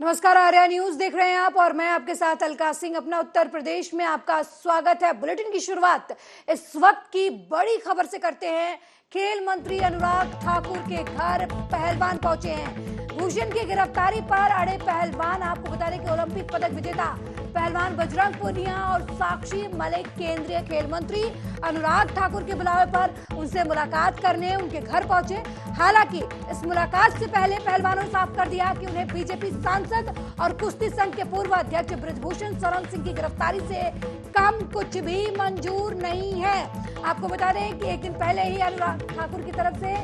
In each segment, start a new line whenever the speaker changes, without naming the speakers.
नमस्कार, आर्या न्यूज देख रहे हैं आप और मैं आपके साथ अलका सिंह। अपना उत्तर प्रदेश में आपका स्वागत है। बुलेटिन की शुरुआत इस वक्त की बड़ी खबर से करते हैं। खेल मंत्री अनुराग ठाकुर के घर पहलवान पहुंचे हैं। भूषण की गिरफ्तारी पर अड़े पहलवान। आपको बता दें कि ओलंपिक पदक विजेता पहलवान बजरंग पूनिया और साक्षी मलिक केंद्रीय खेल मंत्री अनुराग ठाकुर के बुलावे पर उनसे मुलाकात करने उनके घर पहुंचे। हालांकि इस मुलाकात से पहले पहलवानों ने साफ कर दिया कि उन्हें बीजेपी सांसद और कुश्ती संघ के पूर्व अध्यक्ष बृजभूषण शरण सिंह की गिरफ्तारी से कम कुछ भी मंजूर नहीं है। आपको बता दें कि एक दिन पहले ही अनुराग ठाकुर की तरफ से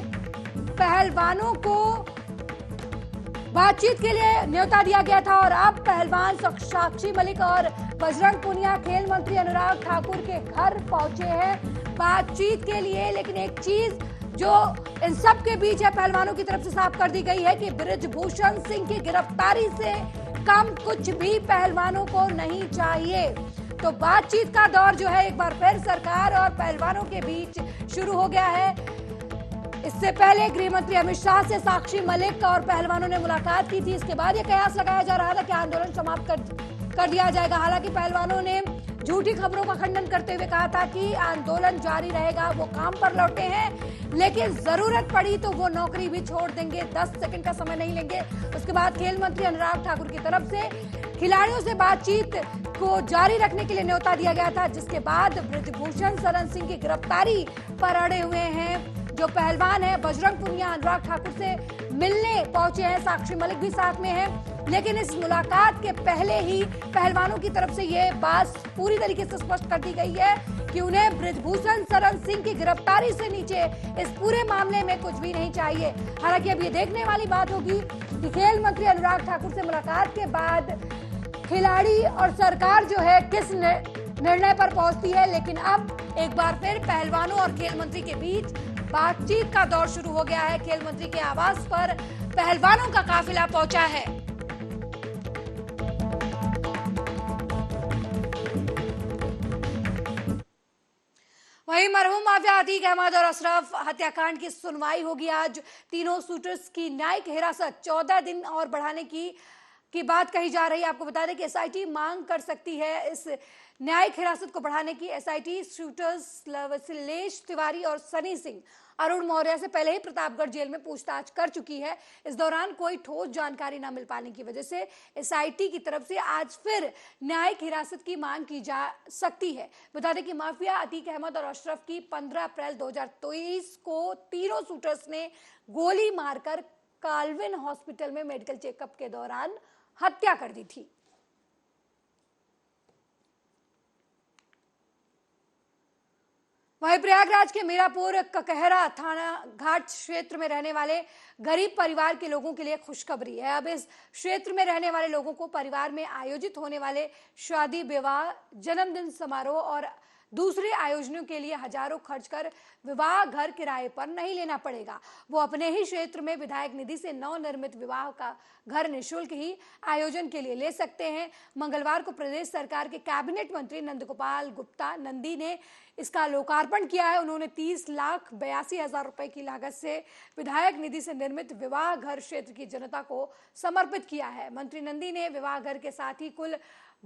पहलवानों को बातचीत के लिए न्योता दिया गया था और अब पहलवान साक्षी मलिक और बजरंग पूनिया खेल मंत्री अनुराग ठाकुर के घर पहुंचे हैं बातचीत के लिए। लेकिन एक चीज जो इन सब के बीच है, पहलवानों की तरफ से साफ कर दी गई है कि बृजभूषण सिंह की गिरफ्तारी से कम कुछ भी पहलवानों को नहीं चाहिए। तो बातचीत का दौर जो है एक बार फिर सरकार और पहलवानों के बीच शुरू हो गया है। इससे पहले गृह मंत्री अमित शाह से साक्षी मलिक और पहलवानों ने मुलाकात की थी। इसके बाद यह कयास लगाया जा रहा था कि आंदोलन समाप्त कर दिया जाएगा। हालांकि पहलवानों ने झूठी खबरों का खंडन करते हुए कहा था कि आंदोलन जारी रहेगा। वो काम पर लौटे हैं, लेकिन जरूरत पड़ी तो वो नौकरी भी छोड़ देंगे। 10 सेकंड का समय नहीं लेंगे। उसके बाद खेल मंत्री अनुराग ठाकुर की तरफ से खिलाड़ियों से बातचीत को जारी रखने के लिए न्योता दिया गया था, जिसके बाद बृजभूषण शरण सिंह की गिरफ्तारी पर अड़े हुए हैं जो पहलवान है। बजरंग पूनिया अनुराग ठाकुर से मिलने पहुंचे हैं, साक्षी मलिक भी साथ में है। लेकिन इस मुलाकात के पहले ही पहलवानों की तरफ से यह बात पूरी तरीके से स्पष्ट कर दी गई है कि उन्हें बृजभूषण शरण सिंह की गिरफ्तारी से नीचे इस पूरे मामले में कुछ भी नहीं चाहिए। हालांकि अब ये देखने वाली बात होगी कि खेल मंत्री अनुराग ठाकुर से मुलाकात के बाद खिलाड़ी और सरकार जो है किस निर्णय पर पहुंचती है। लेकिन अब एक बार फिर पहलवानों और खेल मंत्री के बीच बातचीत का दौर शुरू हो गया है। खेल मंत्री के आवास पर पहलवानों का काफिला पहुंचा है। वहीं मरहूम माफिया अतीक अहमद और अशरफ हत्याकांड की सुनवाई होगी आज। तीनों शूटर्स की न्यायिक हिरासत 14 दिन और बढ़ाने की बात कही जा रही है। आपको बता दें कि एसआईटी मांग कर सकती है इस न्यायिक हिरासत को बढ़ाने की। एसआईटी शूटर्स लवलेश तिवारी और सनी सिंह, अरुण मौर्य से पहले ही प्रतापगढ़ जेल में पूछताछ कर चुकी है। इस दौरान कोई ठोस जानकारी न मिल पाने की वजह से एसआईटी की तरफ से आज फिर न्यायिक हिरासत की मांग की जा सकती है। बता दें कि माफिया अतीक अहमद और अशरफ की 15 अप्रैल 2023 को तीनों शूटर्स ने गोली मारकर काल्विन हॉस्पिटल में मेडिकल चेकअप के दौरान हत्या कर दी थी। वहीं प्रयागराज के मीरापुर ककहरा थाना घाट क्षेत्र में रहने वाले गरीब परिवार के लोगों के लिए खुशखबरी है। अब इस क्षेत्र में रहने वाले लोगों को परिवार में आयोजित होने वाले शादी, विवाह, जन्मदिन समारोह और दूसरे आयोजनों के लिए हजारों खर्च कर विवाह घर किराए पर नहीं लेना पड़ेगा। वो अपने ही क्षेत्र में विधायक निधि से नवनिर्मित विवाह का घर निःशुल्क ही आयोजन के लिए ले सकते हैं। मंगलवार को प्रदेश सरकार के कैबिनेट मंत्री नंदगोपाल गुप्ता नंदी ने इसका लोकार्पण किया है। उन्होंने 30,82,000 रुपए की लागत से विधायक निधि से निर्मित विवाह घर क्षेत्र की जनता को समर्पित किया है। मंत्री नंदी ने विवाह घर के साथ ही कुल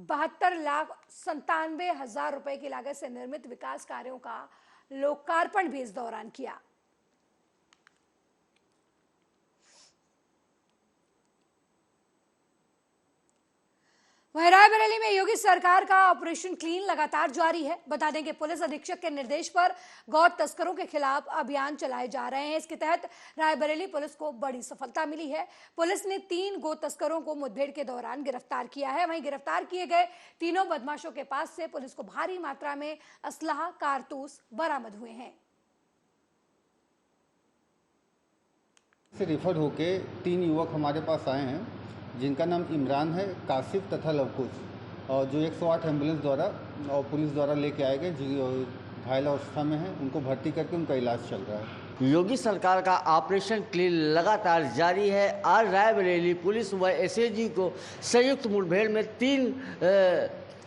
72,97,000 रुपए की लागत से निर्मित विकास कार्यों का लोकार्पण भी इस दौरान किया। वहीं रायबरेली में योगी सरकार का ऑपरेशन क्लीन लगातार जारी है। बता दें कि पुलिस अधीक्षक के निर्देश पर गौ तस्करों के खिलाफ अभियान चलाए जा रहे हैं। इसके तहत रायबरेली पुलिस को बड़ी सफलता मिली है। पुलिस ने 3 गौ तस्करों को मुठभेड़ के दौरान गिरफ्तार किया है। वहीं गिरफ्तार किए गए तीनों बदमाशों के पास से पुलिस को भारी मात्रा में असलाह, कारतूस बरामद हुए हैं।
से रिफर होके 3 युवक हमारे पास आए हैं, जिनका नाम इमरान है, कासिफ तथा लवकुश, और जो 108 एम्बुलेंस द्वारा और पुलिस द्वारा लेके आए गए, जो घायल अवस्था में है, उनको भर्ती करके उनका इलाज चल रहा है।
योगी सरकार का ऑपरेशन क्लीन लगातार जारी है। आज रायबरेली पुलिस व एसएजी को संयुक्त मुठभेड़ में 3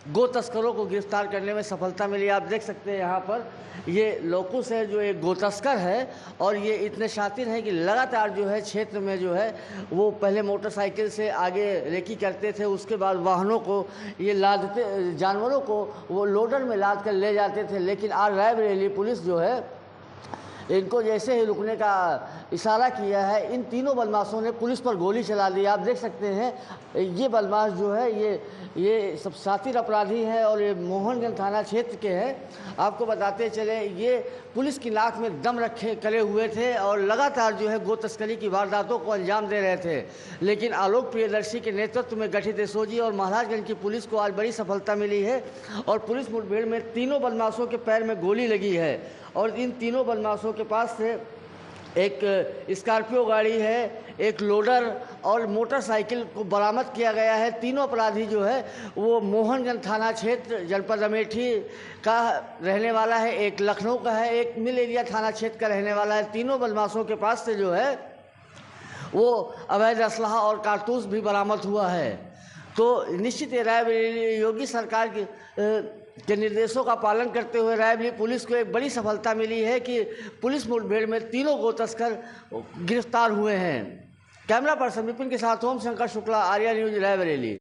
गो तस्करों को गिरफ्तार करने में सफलता मिली। आप देख सकते हैं यहाँ पर ये लोकुस है जो एक गो तस्कर है, और ये इतने शातिर हैं कि लगातार जो है क्षेत्र में जो है वो पहले मोटरसाइकिल से आगे रेकी करते थे, उसके बाद वाहनों को ये लादते, जानवरों को वो लोडर में लाद कर ले जाते थे। लेकिन आज रायबरेली पुलिस जो है इनको जैसे ही रुकने का इशारा किया है, इन तीनों बदमाशों ने पुलिस पर गोली चला दी। आप देख सकते हैं ये बदमाश जो है ये सब शातिर अपराधी हैं और ये मोहनगंज थाना क्षेत्र के हैं। आपको बताते चले ये पुलिस की नाक में दम रखे करे हुए थे और लगातार जो है गो तस्करी की वारदातों को अंजाम दे रहे थे। लेकिन आलोक प्रियदर्शी के नेतृत्व में गठित एसओजी और महाराजगंज की पुलिस को आज बड़ी सफलता मिली है और पुलिस मुठभेड़ में तीनों बदमाशों के पैर में गोली लगी है और इन तीनों बदमाशों के पास से एक स्कॉर्पियो गाड़ी है, एक लोडर और मोटरसाइकिल को बरामद किया गया है। तीनों अपराधी जो है वो मोहनगंज थाना क्षेत्र जनपद अमेठी का रहने वाला है, एक लखनऊ का है, एक मिल एरिया थाना क्षेत्र का रहने वाला है। तीनों बदमाशों के पास से जो है वो अवैध असलहा और कारतूस भी बरामद हुआ है। तो निश्चित रायबरेली योगी सरकार के निर्देशों का पालन करते हुए रायबरेली पुलिस को एक बड़ी सफलता मिली है कि पुलिस मुठभेड़ में तीनों गो तस्कर गिरफ्तार हुए हैं। कैमरा पर्सन विपिन के साथ ओम शंकर शुक्ला, आर्या न्यूज, रायबरेली।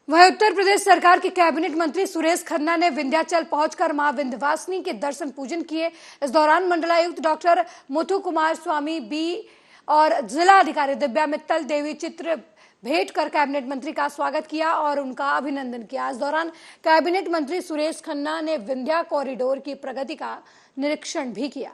वहीं उत्तर प्रदेश सरकार के कैबिनेट मंत्री सुरेश खन्ना ने विंध्याचल पहुंचकर मां विंध्यवासिनी के दर्शन पूजन किए। इस दौरान मंडलायुक्त डॉक्टर मुथु कुमार स्वामी बी और जिला अधिकारी दिव्या मित्तल देवी चित्र भेंट कर कैबिनेट मंत्री का स्वागत किया और उनका अभिनंदन किया। इस दौरान कैबिनेट मंत्री सुरेश खन्ना ने विंध्या कॉरिडोर की प्रगति का निरीक्षण भी किया।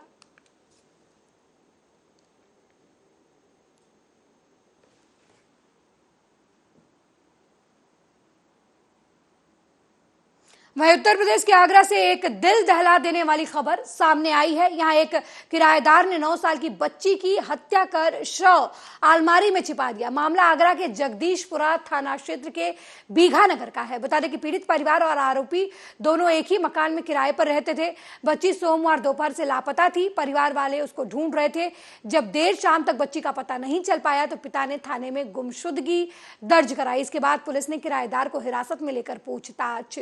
वहीं उत्तर प्रदेश के आगरा से एक दिल दहला देने वाली खबर सामने आई है। यहां एक किराएदार ने 9 साल की बच्ची की हत्या कर शव अलमारी में छिपा दिया। मामला आगरा के जगदीशपुरा थाना क्षेत्र के बीघा नगर का है। बता दें कि पीड़ित परिवार और आरोपी दोनों एक ही मकान में किराए पर रहते थे। बच्ची सोमवार दोपहर से लापता थी। परिवार वाले उसको ढूंढ रहे थे। जब देर शाम तक बच्ची का पता नहीं चल पाया तो पिता ने थाने में गुमशुदगी दर्ज कराई। इसके बाद पुलिस ने किराएदार को हिरासत में लेकर पूछताछ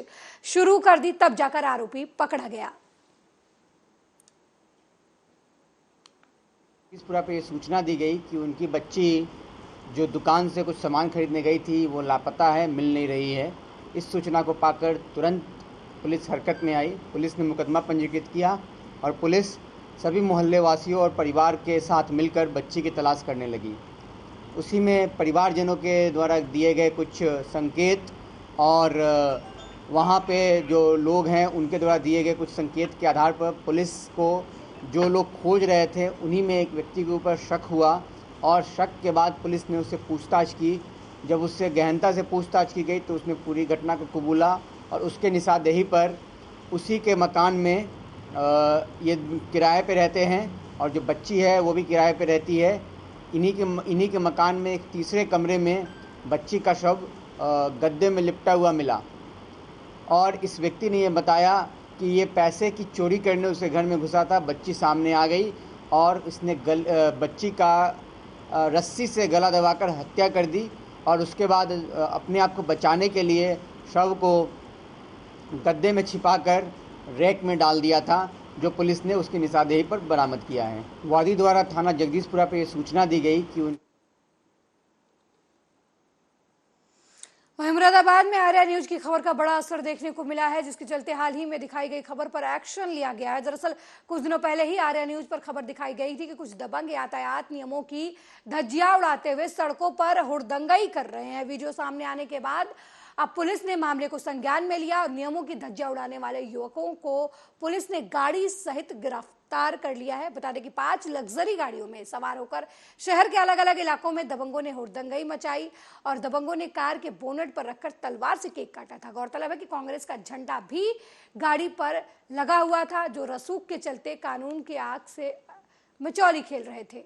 शुरू कर दी, तब जाकर आरोपी पकड़ा गया।
इस पूरा पे ये सूचना दी गई कि उनकी बच्ची जो दुकान से कुछ सामान खरीदने गई थी वो लापता है, मिल नहीं रही है। इस सूचना को पाकर तुरंत पुलिस हरकत में आई। पुलिस ने मुकदमा पंजीकृत किया और पुलिस सभी मोहल्ले वासियों और परिवार के साथ मिलकर बच्ची की तलाश करने लगी। उसी में परिवारजनों के द्वारा दिए गए कुछ संकेत और वहाँ पे जो लोग हैं उनके द्वारा दिए गए कुछ संकेत के आधार पर पुलिस को जो लोग खोज रहे थे उन्हीं में एक व्यक्ति के ऊपर शक हुआ और शक के बाद पुलिस ने उससे पूछताछ की। जब उससे गहनता से पूछताछ की गई तो उसने पूरी घटना को कबूला और उसके निशानदेही पर उसी के मकान में ये किराए पे रहते हैं और जो बच्ची है वो भी किराए पे रहती है। इन्हीं के मकान में एक तीसरे कमरे में बच्ची का शव गद्दे में लिपटा हुआ मिला और इस व्यक्ति ने ये बताया कि ये पैसे की चोरी करने उसके घर में घुसा था। बच्ची सामने आ गई और इसने बच्ची का रस्सी से गला दबाकर हत्या कर दी और उसके बाद अपने आप को बचाने के लिए शव को गद्दे में छिपाकर रैक में डाल दिया था, जो पुलिस ने उसकी निशानदेही पर बरामद किया है। वादी द्वारा थाना जगदीशपुरा पे ये सूचना दी गई कि
वहीं मुरादाबाद में आर्या न्यूज की खबर का बड़ा असर देखने को मिला है, जिसके चलते हाल ही में दिखाई गई खबर पर एक्शन लिया गया है। दरअसल कुछ दिनों पहले ही आर्या न्यूज पर खबर दिखाई गई थी कि कुछ दबंग यातायात नियमों की धज्जियां उड़ाते हुए सड़कों पर हुड़दंगाई कर रहे हैं। वीडियो सामने आने के बाद अब पुलिस ने मामले को संज्ञान में लिया और नियमों की धज्जियां उड़ाने वाले युवकों को पुलिस ने गाड़ी सहित गिरफ्तार कर लिया है। बता दें कि 5 लग्जरी गाड़ियों में सवार होकर शहर के अलग अलग इलाकों में दबंगों ने हुड़दंगाई मचाई और दबंगों ने कार के बोनेट पर रखकर तलवार से केक काटा था। गौरतलब है कि कांग्रेस का झंडा भी गाड़ी पर लगा हुआ था, जो रसूख के चलते कानून की आग से मिचौली खेल रहे थे।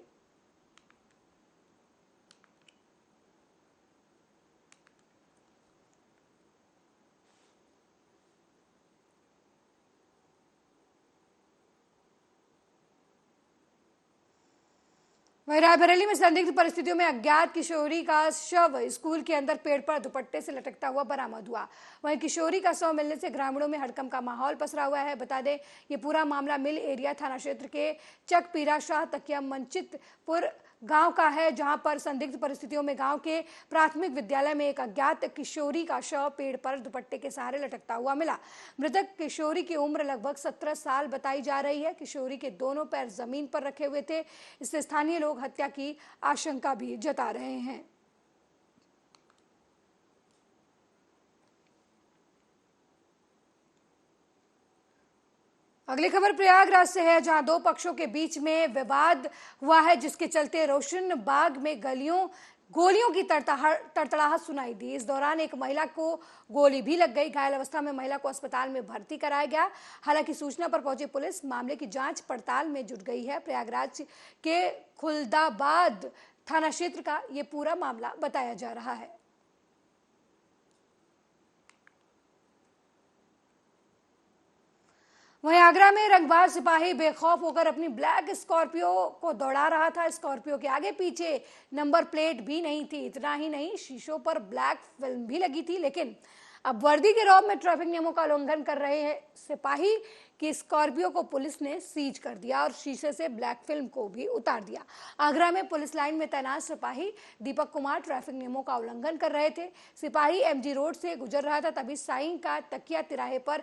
वहीं रायबरेली में संदिग्ध परिस्थितियों में अज्ञात किशोरी का शव स्कूल के अंदर पेड़ पर दुपट्टे से लटकता हुआ बरामद हुआ। वहीं किशोरी का शव मिलने से ग्रामीणों में हड़कंप का माहौल पसरा हुआ है। बता दें, ये पूरा मामला मिल एरिया थाना क्षेत्र के चकपीरा शाह तकिया मंचितपुर गांव का है, जहां पर संदिग्ध परिस्थितियों में गांव के प्राथमिक विद्यालय में एक अज्ञात किशोरी का शव पेड़ पर दुपट्टे के सहारे लटकता हुआ मिला। मृतक किशोरी की उम्र लगभग 17 साल बताई जा रही है। किशोरी के दोनों पैर जमीन पर रखे हुए थे। इससे स्थानीय लोग हत्या की आशंका भी जता रहे हैं। अगली खबर प्रयागराज से है, जहां दो पक्षों के बीच में विवाद हुआ है, जिसके चलते रोशन बाग में गोलियों की तड़तड़ाहट सुनाई दी। इस दौरान एक महिला को गोली भी लग गई। घायल अवस्था में महिला को अस्पताल में भर्ती कराया गया। हालांकि सूचना पर पहुंची पुलिस मामले की जांच पड़ताल में जुट गई है। प्रयागराज के खुलदाबाद थाना क्षेत्र का ये पूरा मामला बताया जा रहा है। वहीं आगरा में रंगबाज सिपाही बेखौफ होकर अपनी ब्लैक स्कॉर्पियो को दौड़ा रहा था। स्कॉर्पियो के आगे पीछे नंबर प्लेट भी नहीं थी। इतना ही नहीं, शीशों पर ब्लैक फिल्म भी लगी थी। लेकिन अब वर्दी के रौब में ट्रैफिक नियमों का उल्लंघन कर रहे हैं सिपाही की स्कॉर्पियो को पुलिस ने सीज कर दिया और शीशे से ब्लैक फिल्म को भी उतार दिया। आगरा में पुलिस लाइन में तैनात सिपाही दीपक कुमार ट्रैफिक नियमों का उल्लंघन कर रहे थे। सिपाही एमजी रोड से गुजर रहा था, तभी साईं का तकिया तिराहे पर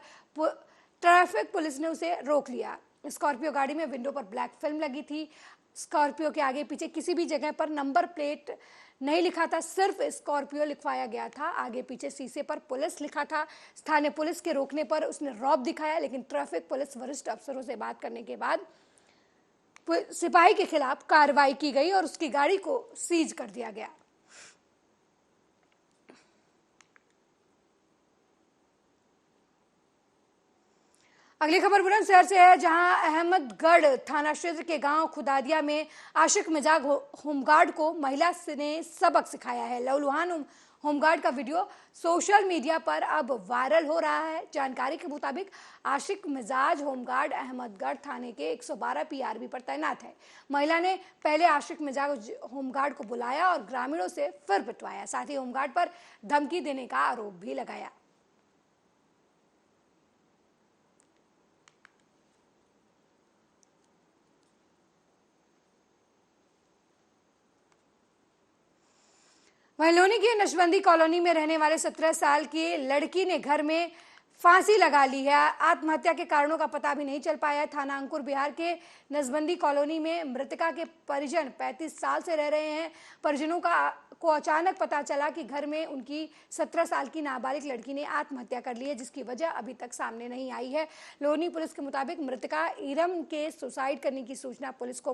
ट्रैफिक पुलिस ने उसे रोक लिया। स्कॉर्पियो गाड़ी में विंडो पर ब्लैक फिल्म लगी थी। स्कॉर्पियो के आगे पीछे किसी भी जगह पर नंबर प्लेट नहीं लिखा था, सिर्फ स्कॉर्पियो लिखवाया गया था। आगे पीछे शीशे पर पुलिस लिखा था। स्थानीय पुलिस के रोकने पर उसने रौब दिखाया, लेकिन ट्रैफिक पुलिस वरिष्ठ अफसरों से बात करने के बाद सिपाही के खिलाफ कार्रवाई की गई और उसकी गाड़ी को सीज कर दिया गया। अगली खबर बुलंदशहर से है, जहां अहमदगढ़ थाना क्षेत्र के गांव खुदादिया में आशिक मिजाज होमगार्ड को महिला ने सबक सिखाया है। लहूलुहान होमगार्ड का वीडियो सोशल मीडिया पर अब वायरल हो रहा है। जानकारी के मुताबिक आशिक मिजाज होमगार्ड अहमदगढ़ थाने के 112 पीआरबी पर तैनात है। महिला ने पहले आशिक मिजाज होमगार्ड को बुलाया और ग्रामीणों से फिर पिटवाया। साथ ही होमगार्ड पर धमकी देने का आरोप भी लगाया। वहीं लोनी की नशबंदी कॉलोनी में रहने वाले 17 साल की लड़की ने घर में फांसी लगा ली है। आत्महत्या के कारणों का पता भी नहीं चल पाया। थाना अंकुर बिहार के नशबंदी कॉलोनी में मृतका के परिजन 35 साल से रह रहे हैं। परिजनों को अचानक पता चला कि घर में उनकी 17 साल की नाबालिग लड़की ने आत्महत्या कर ली है, जिसकी वजह अभी तक सामने नहीं आई है। लोनी पुलिस के मुताबिक मृतका इरम के सुसाइड करने की सूचना पुलिस को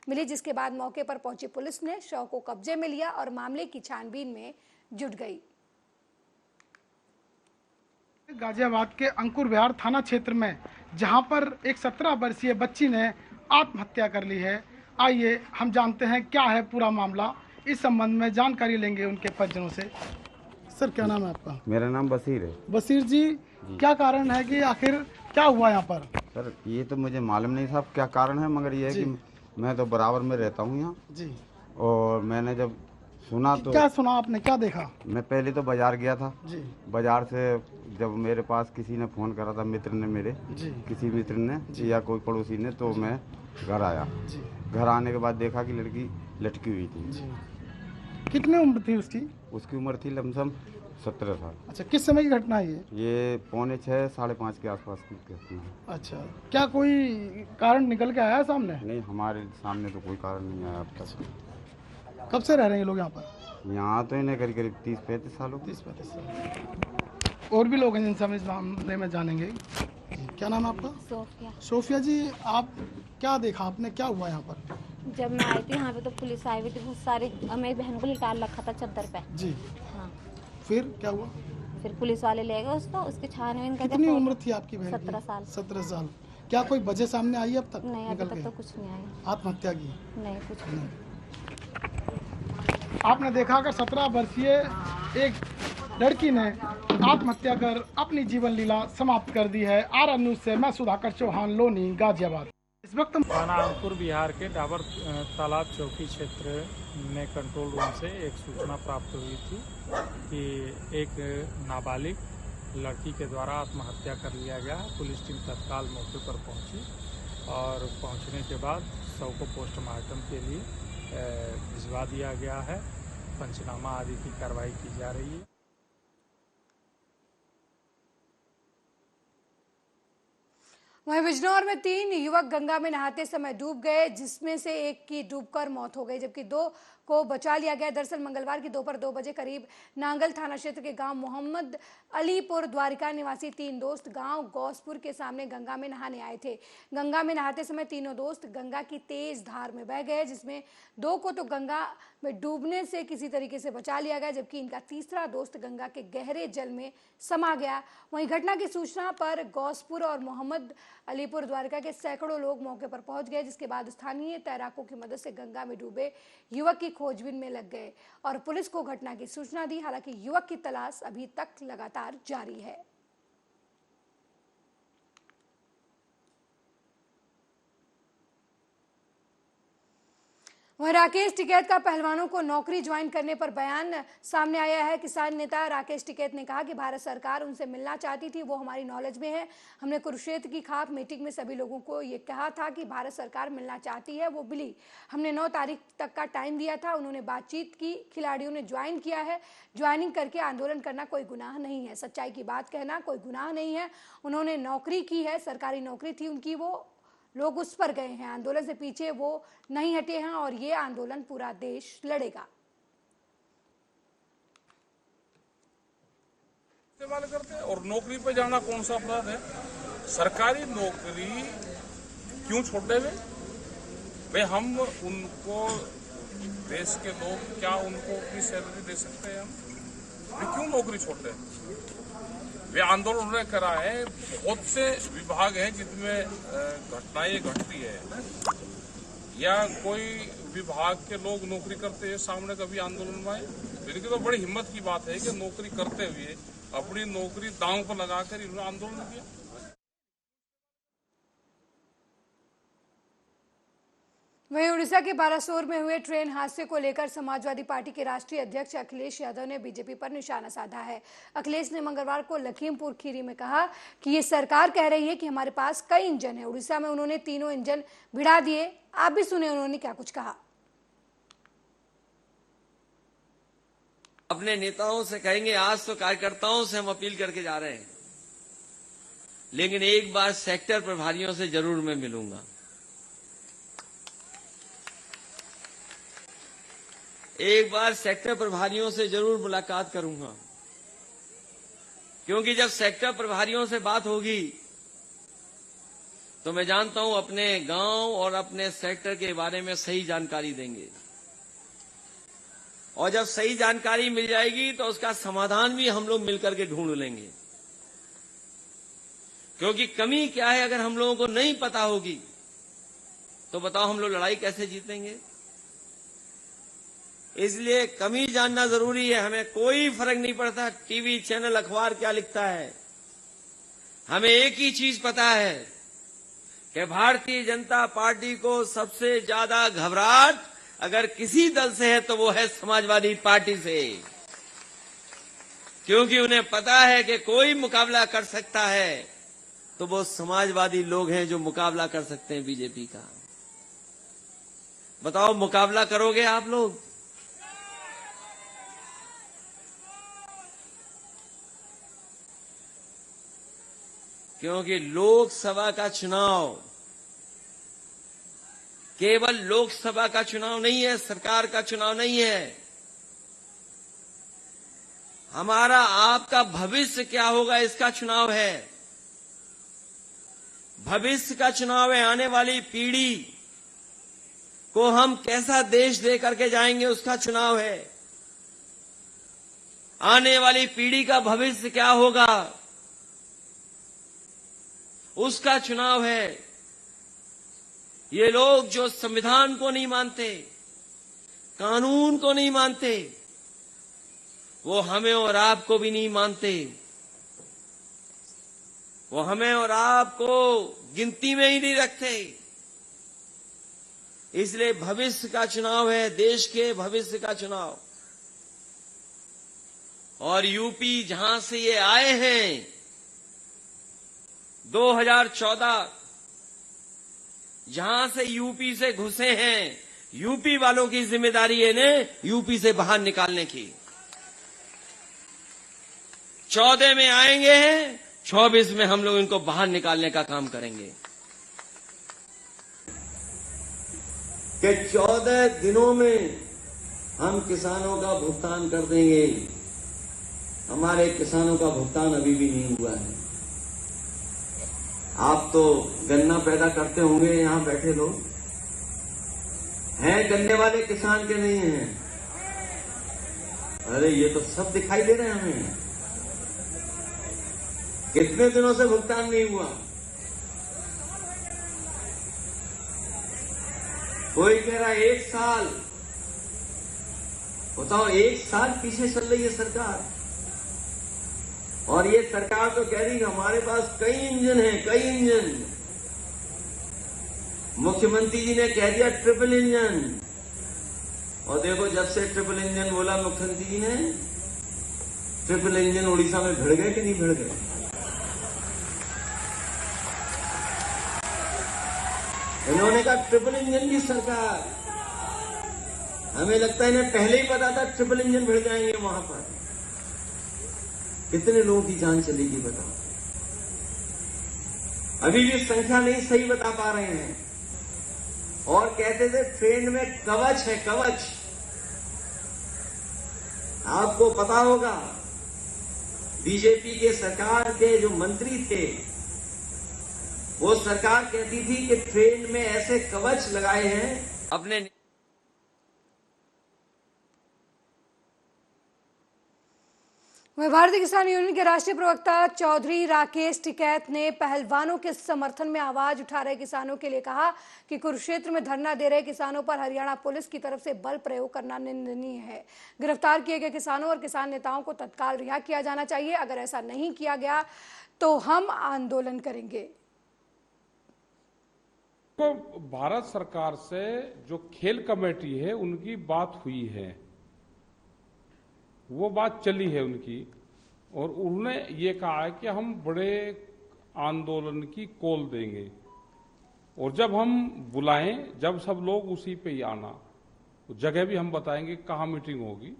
मिली, जिसके बाद मौके पर पहुंची पुलिस ने शव को कब्जे में लिया और मामले की छानबीन में जुट गई।
गाजियाबाद के अंकुर विहार थाना क्षेत्र में जहां पर एक 17 वर्षीय बच्ची ने आत्महत्या कर ली है। आइए हम जानते हैं क्या है पूरा मामला। इस संबंध में जानकारी लेंगे उनके परिजनों से। सर, क्या नाम है आपका?
मेरा नाम बसीर है।
बसीर जी, क्या कारण है कि आखिर क्या हुआ यहाँ पर?
सर, ये तो मुझे मालूम नहीं साहब क्या कारण है, मगर ये है कि मैं तो बराबर में रहता हूँ यहाँ जी। और मैंने जब सुना तो
क्या सुना आपने, क्या देखा?
मैं पहले तो बाजार गया था
जी।
बाजार से जब मेरे पास किसी ने फ़ोन करा था, मित्र ने मेरे जी। किसी मित्र ने या कोई पड़ोसी ने, तो मैं घर आया जी। घर आने के बाद देखा कि लड़की लटकी हुई थी जी।
कितनी उम्र थी उसकी?
उसकी उम्र थी लमसम 17 साल।
अच्छा, किस समय की घटना है
ये 5:45 साढ़े 5 के आसपास की घटना है।
अच्छा, क्या कोई कारण निकल के आया सामने?
नहीं, हमारे सामने तो कोई कारण नहीं आया अब तक।
कब से रह रहे हैं लोग यहाँ पर?
यहाँ तो इन्हें करीब 30-35 साल हो।
30-35 साल। और भी लोग हैं जिनसे हम इस मामले में जानेंगे। क्या नाम है आपका?
सोफिया।
सोफिया जी, आप क्या देखा आपने, क्या हुआ यहाँ पर?
जब मैं आई थी यहाँ पे तो पुलिस आई हुई थी, बहुत सारे। मेरी बहन को लिटाल रखा था चद्दर पे जी। हाँ, फिर
क्या हुआ?
फिर पुलिस वाले ले गए उसको, उसकी छानबीन करके।
कितनी उम्र थी आपकी बहन?
17 साल।
17 साल। क्या कोई वजह सामने आई अब तक?
नहीं, अभी तक तो कुछ नहीं आया।
आत्महत्या की?
नहीं, कुछ नहीं।
आपने देखा कि 17 वर्षीय एक लड़की ने आत्महत्या कर अपनी जीवन लीला समाप्त कर दी है। आर न्यूज़ से मैं सुधाकर चौहान, लोनी, गाजियाबाद। इस वक्त
थाना अंकुर बिहार के डाबर तालाब चौकी क्षेत्र में कंट्रोल रूम से एक सूचना प्राप्त हुई थी कि एक नाबालिग लड़की के द्वारा आत्महत्या कर लिया गया। पुलिस टीम तत्काल मौके पर पहुंची और पहुंचने के बाद शव को पोस्टमार्टम के लिए भिजवा दिया गया है। पंचनामा आदि की कार्रवाई की जा रही है।
वहीं बिजनौर में 3 युवक गंगा में नहाते समय डूब गए, जिसमें से एक की डूबकर मौत हो गई जबकि 2 को बचा लिया गया। दरअसल मंगलवार की दोपहर 2 बजे करीब नांगल थाना क्षेत्र के गांव मोहम्मद अलीपुर द्वारिका निवासी 3 दोस्त गांव गौसपुर के सामने गंगा में नहाने आए थे। गंगा में नहाते समय तीनों दोस्त गंगा की तेज धार में बह गए, जिसमें 2 को तो गंगा में डूबने से किसी तरीके से बचा लिया गया जबकि इनका तीसरा दोस्त गंगा के गहरे जल में समा गया। वहीं घटना की सूचना पर गौसपुर और मोहम्मद अलीपुर द्वारिका के सैकड़ों लोग मौके पर पहुंच गए, जिसके बाद स्थानीय तैराकों की मदद से गंगा में डूबे युवक की खोजबीन में लग गए और पुलिस को घटना की सूचना दी। हालांकि युवक की तलाश अभी तक लगातार जारी है। वहीं राकेश टिकैत का पहलवानों को नौकरी ज्वाइन करने पर बयान सामने आया है। किसान नेता राकेश टिकैत ने कहा कि भारत सरकार उनसे मिलना चाहती थी, वो हमारी नॉलेज में है। हमने कुरुक्षेत्र की खाप मीटिंग में सभी लोगों को ये कहा था कि भारत सरकार मिलना चाहती है, वो मिली। हमने 9 तारीख तक का टाइम दिया था, उन्होंने बातचीत की, खिलाड़ियों ने ज्वाइन किया है। ज्वाइनिंग करके आंदोलन करना कोई गुनाह नहीं है, सच्चाई की बात कहना कोई गुनाह नहीं है। उन्होंने नौकरी की है, सरकारी नौकरी थी उनकी, वो लोग उस पर गए हैं। आंदोलन से पीछे वो नहीं हटे हैं और ये आंदोलन पूरा देश लड़ेगा।
इस्तेमाल करते हैं और नौकरी पे जाना कौन सा अपराध है? सरकारी नौकरी क्यों छोड़ देवे? भाई हम उनको, देश के लोग क्या उनको अपनी सैलरी दे सकते हैं? हम क्यों नौकरी छोड़ दें? वे आंदोलन उन्होंने करा है। बहुत से विभाग हैं जिनमें घटनाएं घटती है या कोई विभाग के लोग नौकरी करते हैं, सामने कभी आंदोलन में आए। इनकी तो बड़ी हिम्मत की बात है कि नौकरी करते हुए अपनी नौकरी दांव पर लगाकर इन्होंने आंदोलन किया।
वहीं उड़ीसा के बालासोर में हुए ट्रेन हादसे को लेकर समाजवादी पार्टी के राष्ट्रीय अध्यक्ष अखिलेश यादव ने बीजेपी पर निशाना साधा है। अखिलेश ने मंगलवार को लखीमपुर खीरी में कहा कि ये सरकार कह रही है कि हमारे पास कई इंजन है। उड़ीसा में उन्होंने 3 इंजन भिड़ा दिए। आप भी सुने उन्होंने क्या कुछ कहा।
अपने नेताओं से कहेंगे, आज तो कार्यकर्ताओं से हम अपील करके जा रहे हैं, लेकिन एक बार सेक्टर प्रभारियों से जरूर मैं मिलूंगा। एक बार सेक्टर प्रभारियों से जरूर मुलाकात करूंगा, क्योंकि जब सेक्टर प्रभारियों से बात होगी तो मैं जानता हूं अपने गांव और अपने सेक्टर के बारे में सही जानकारी देंगे और जब सही जानकारी मिल जाएगी तो उसका समाधान भी हम लोग मिलकर के ढूंढ लेंगे। क्योंकि कमी क्या है अगर हम लोगों को नहीं पता होगी तो बताओ हम लोग लड़ाई कैसे जीतेंगे। इसलिए कमी जानना जरूरी है। हमें कोई फर्क नहीं पड़ता टीवी चैनल अखबार क्या लिखता है, हमें एक ही चीज पता है कि भारतीय जनता पार्टी को सबसे ज्यादा घबराहट अगर किसी दल से है तो वो है समाजवादी पार्टी से, क्योंकि उन्हें पता है कि कोई मुकाबला कर सकता है तो वो समाजवादी लोग हैं जो मुकाबला कर सकते हैं बीजेपी का। बताओ मुकाबला करोगे आप लोग? क्योंकि लोकसभा का चुनाव केवल लोकसभा का चुनाव नहीं है, सरकार का चुनाव नहीं है। हमारा आपका भविष्य क्या होगा इसका चुनाव है। भविष्य का चुनाव है। आने वाली पीढ़ी को हम कैसा देश दे करके जाएंगे उसका चुनाव है। आने वाली पीढ़ी का भविष्य क्या होगा उसका चुनाव है। ये लोग जो संविधान को नहीं मानते, कानून को नहीं मानते, वो हमें और आपको भी नहीं मानते। वो हमें और आपको गिनती में ही नहीं रखते। इसलिए भविष्य का चुनाव है, देश के भविष्य का चुनाव। और यूपी जहां से ये आए हैं 2014, जहां से यूपी से घुसे हैं, यूपी वालों की जिम्मेदारी है इन्हें यूपी से बाहर निकालने की। 14 में आएंगे, 24 में हम लोग इनको बाहर निकालने का काम करेंगे। कि 14 दिनों में हम किसानों का भुगतान कर देंगे। हमारे किसानों का भुगतान अभी भी नहीं हुआ है। आप तो गन्ना पैदा करते होंगे, यहां बैठे लोग हैं गन्ने वाले किसान के नहीं हैं? अरे ये तो सब दिखाई दे रहे हैं हमें। कितने दिनों से भुगतान नहीं हुआ? कोई कह रहा 1 साल। बताओ, 1 साल पीछे चल रही है सरकार। और ये सरकार तो कह रही है हमारे पास कई इंजन हैं, कई इंजन। मुख्यमंत्री जी ने कह दिया ट्रिपल इंजन। और देखो, जब से ट्रिपल इंजन बोला मुख्यमंत्री जी ने, ट्रिपल इंजन उड़ीसा में भिड़ गए कि नहीं भिड़ गए? इन्होंने कहा ट्रिपल इंजन की सरकार। हमें लगता है इन्हें पहले ही पता था ट्रिपल इंजन भिड़ जाएंगे वहां पर। कितने लोगों की जान चलेगी बताओ। अभी भी संख्या नहीं सही बता पा रहे हैं। और कहते थे ट्रेन में कवच है, कवच। आपको पता होगा बीजेपी के सरकार के जो मंत्री थे, वो सरकार कहती थी कि ट्रेन में ऐसे कवच लगाए हैं अपने।
वहीं भारतीय किसान यूनियन के राष्ट्रीय प्रवक्ता चौधरी राकेश टिकैत ने पहलवानों के समर्थन में आवाज उठा रहे किसानों के लिए कहा कि कुरुक्षेत्र में धरना दे रहे किसानों पर हरियाणा पुलिस की तरफ से बल प्रयोग करना निंदनीय है। गिरफ्तार किए गए किसानों और किसान नेताओं को तत्काल रिहा किया जाना चाहिए। अगर ऐसा नहीं किया गया तो हम आंदोलन करेंगे।
तो भारत सरकार से जो खेल कमेटी है उनकी बात हुई है, वो बात चली है उनकी, और उन्होंने ये कहा है कि हम बड़े आंदोलन की कॉल देंगे और जब हम बुलाएं, जब सब लोग उसी पे ही आना। जगह भी हम बताएंगे कहाँ मीटिंग होगी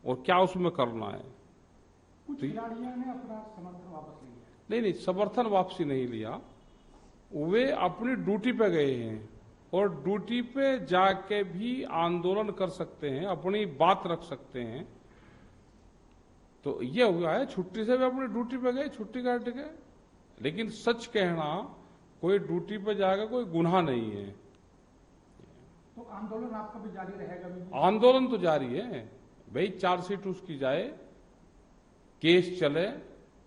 और क्या उसमें करना है।
कुछ खिलाड़ियों ने अपना समर्थन वापस लिया।
नहीं, समर्थन वापसी नहीं लिया। वे अपनी ड्यूटी पे गए हैं और ड्यूटी पे जाके भी आंदोलन कर सकते हैं, अपनी बात रख सकते हैं। तो ये हुआ है, छुट्टी से भी अपनी ड्यूटी पे गए, छुट्टी काट के। लेकिन सच कहना, कोई ड्यूटी पे जाएगा कोई गुनाह नहीं है।
तो आंदोलन आपका भी जारी रहेगा?
आंदोलन तो जारी है भाई। चार्जशीट उसकी जाए, केस चले,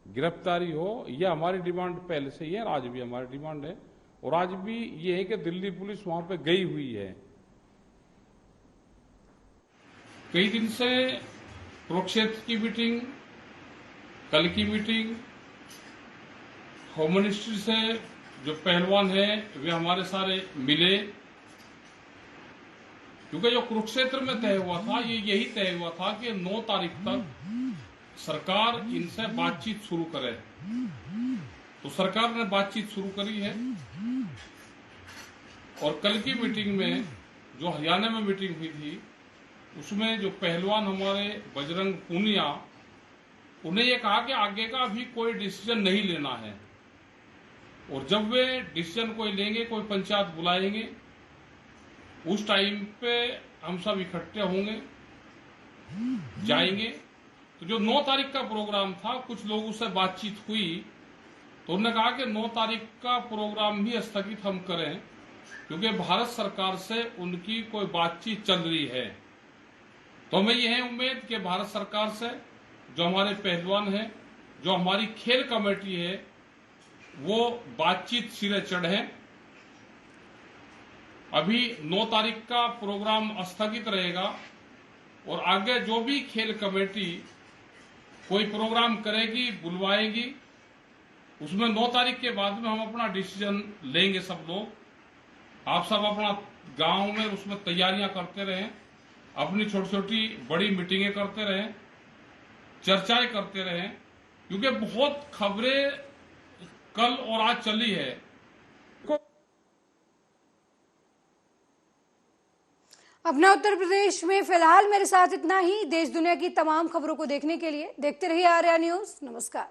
गिरफ्तारी हो, ये हमारी डिमांड पहले से ही है, आज भी हमारी डिमांड है। और आज भी ये है कि दिल्ली पुलिस वहां पे गई हुई है। कई दिन से कुरुक्षेत्र की मीटिंग, कल की मीटिंग, होम मिनिस्ट्री से जो पहलवान हैं वे हमारे सारे मिले, क्योंकि जो कुरुक्षेत्र में तय हुआ था, ये यही तय हुआ था कि 9 तारीख तक सरकार इनसे बातचीत शुरू करे। तो सरकार ने बातचीत शुरू करी है। और कल की मीटिंग में जो हरियाणा में मीटिंग हुई थी, उसमें जो पहलवान हमारे बजरंग पूनिया, उन्हें ये कहा कि आगे का अभी कोई डिसीजन नहीं लेना है, और जब वे डिसीजन कोई लेंगे, कोई पंचायत बुलाएंगे, उस टाइम पे हम सब इकट्ठे होंगे, जाएंगे। तो जो 9 तारीख का प्रोग्राम था, कुछ लोगों से बातचीत हुई तो उन्होंने कहा कि 9 तारीख का प्रोग्राम भी स्थगित हम करें, क्योंकि भारत सरकार से उनकी कोई बातचीत चल रही है। तो हमें यह है उम्मीद कि भारत सरकार से जो हमारे पहलवान हैं, जो हमारी खेल कमेटी है, वो बातचीत सिरे चढ़े। अभी 9 तारीख का प्रोग्राम स्थगित रहेगा और आगे जो भी खेल कमेटी कोई प्रोग्राम करेगी, बुलवाएगी, उसमें 9 तारीख के बाद में हम अपना डिसीजन लेंगे। सब लोग, आप सब अपना गांव में उसमें तैयारियां करते रहें, अपनी छोटी छोटी बड़ी मीटिंगें करते रहें, चर्चाएं करते रहें, क्योंकि बहुत खबरें कल और आज चली है।
अपना उत्तर प्रदेश में फिलहाल मेरे साथ इतना ही। देश दुनिया की तमाम खबरों को देखने के लिए देखते रहिए आर्या न्यूज। नमस्कार।